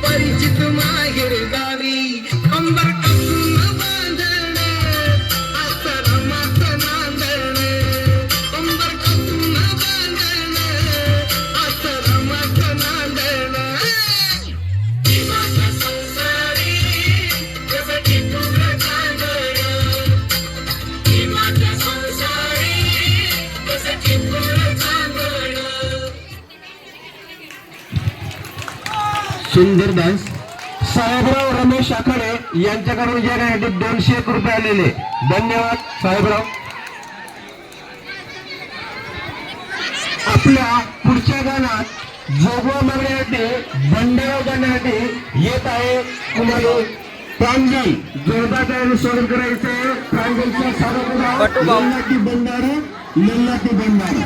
परिचित माहेर गावी कंबर टाकून बांधण आश्रमाचं नांदण कंबर टाकून बांधण आश्रमाचं नांदण जीवाच्या संसारी कसं टिकून चांदण जीवाच्या संसारी कसं टिकून चांदण सुंदर डान्स साहेबराव रमेश आखाडे यांच्याकडून येण्यासाठी 201 रुपये आलेले धन्यवाद साहेबराव। आपल्या पुढच्या गाण्यात जोगवा मागण्यासाठी भंडारा गाण्यासाठी येत आहे कुमारी प्रांजल जोरदार टाळ्यांनी स्वागत करायचं। प्रांजलचा स्वागत करा। लल्लाटी बंडारा लल्लाटी बंडारा।